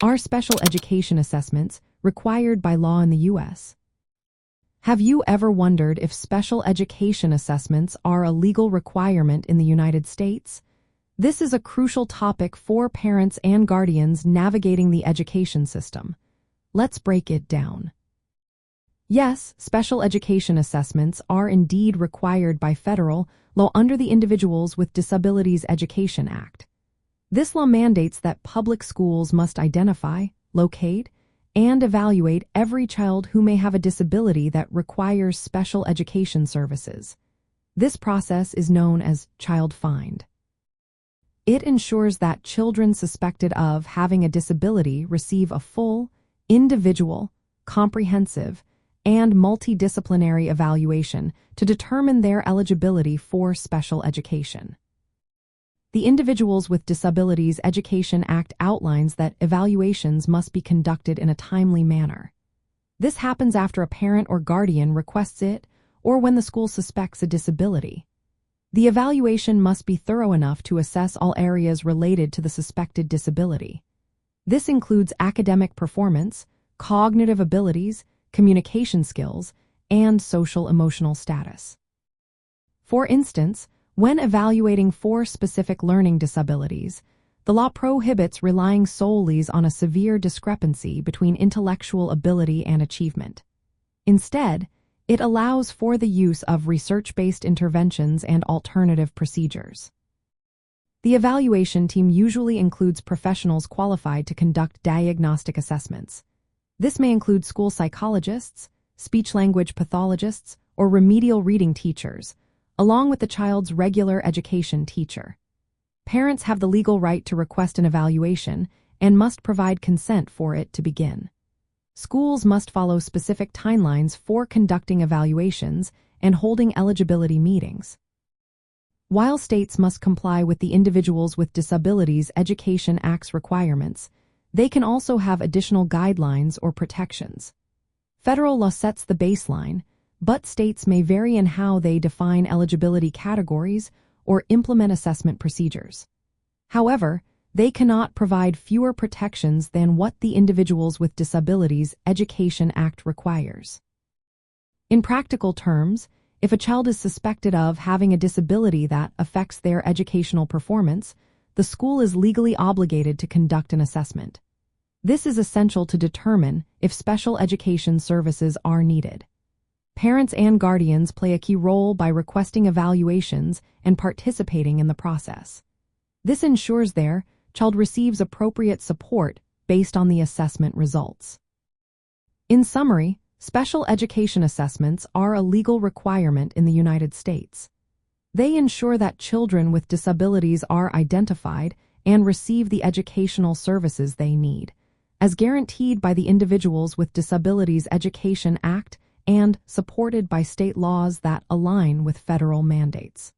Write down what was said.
Are special education assessments required by law in the U.S.? Have you ever wondered if special education assessments are a legal requirement in the United States? This is a crucial topic for parents and guardians navigating the education system. Let's break it down. Yes, special education assessments are indeed required by federal law under the Individuals with Disabilities Education Act. This law mandates that public schools must identify, locate, and evaluate every child who may have a disability that requires special education services. This process is known as child find. It ensures that children suspected of having a disability receive a full, individual, comprehensive, and multidisciplinary evaluation to determine their eligibility for special education. The Individuals with Disabilities Education Act outlines that evaluations must be conducted in a timely manner. This happens after a parent or guardian requests it or when the school suspects a disability. The evaluation must be thorough enough to assess all areas related to the suspected disability. This includes academic performance, cognitive abilities, communication skills, and social-emotional status. For instance, when evaluating for specific learning disabilities, the law prohibits relying solely on a severe discrepancy between intellectual ability and achievement. Instead, it allows for the use of research-based interventions and alternative procedures. The evaluation team usually includes professionals qualified to conduct diagnostic assessments. This may include school psychologists, speech-language pathologists, or remedial reading teachers, along with the child's regular education teacher. Parents have the legal right to request an evaluation and must provide consent for it to begin. Schools must follow specific timelines for conducting evaluations and holding eligibility meetings. While states must comply with the Individuals with Disabilities Education Act's requirements, they can also have additional guidelines or protections. Federal law sets the baseline, but states may vary in how they define eligibility categories or implement assessment procedures. However, they cannot provide fewer protections than what the Individuals with Disabilities Education Act requires. In practical terms, if a child is suspected of having a disability that affects their educational performance, the school is legally obligated to conduct an assessment. This is essential to determine if special education services are needed. Parents and guardians play a key role by requesting evaluations and participating in the process. This ensures their child receives appropriate support based on the assessment results. In summary, special education assessments are a legal requirement in the United States. They ensure that children with disabilities are identified and receive the educational services they need, as guaranteed by the Individuals with Disabilities Education Act and supported by state laws that align with federal mandates.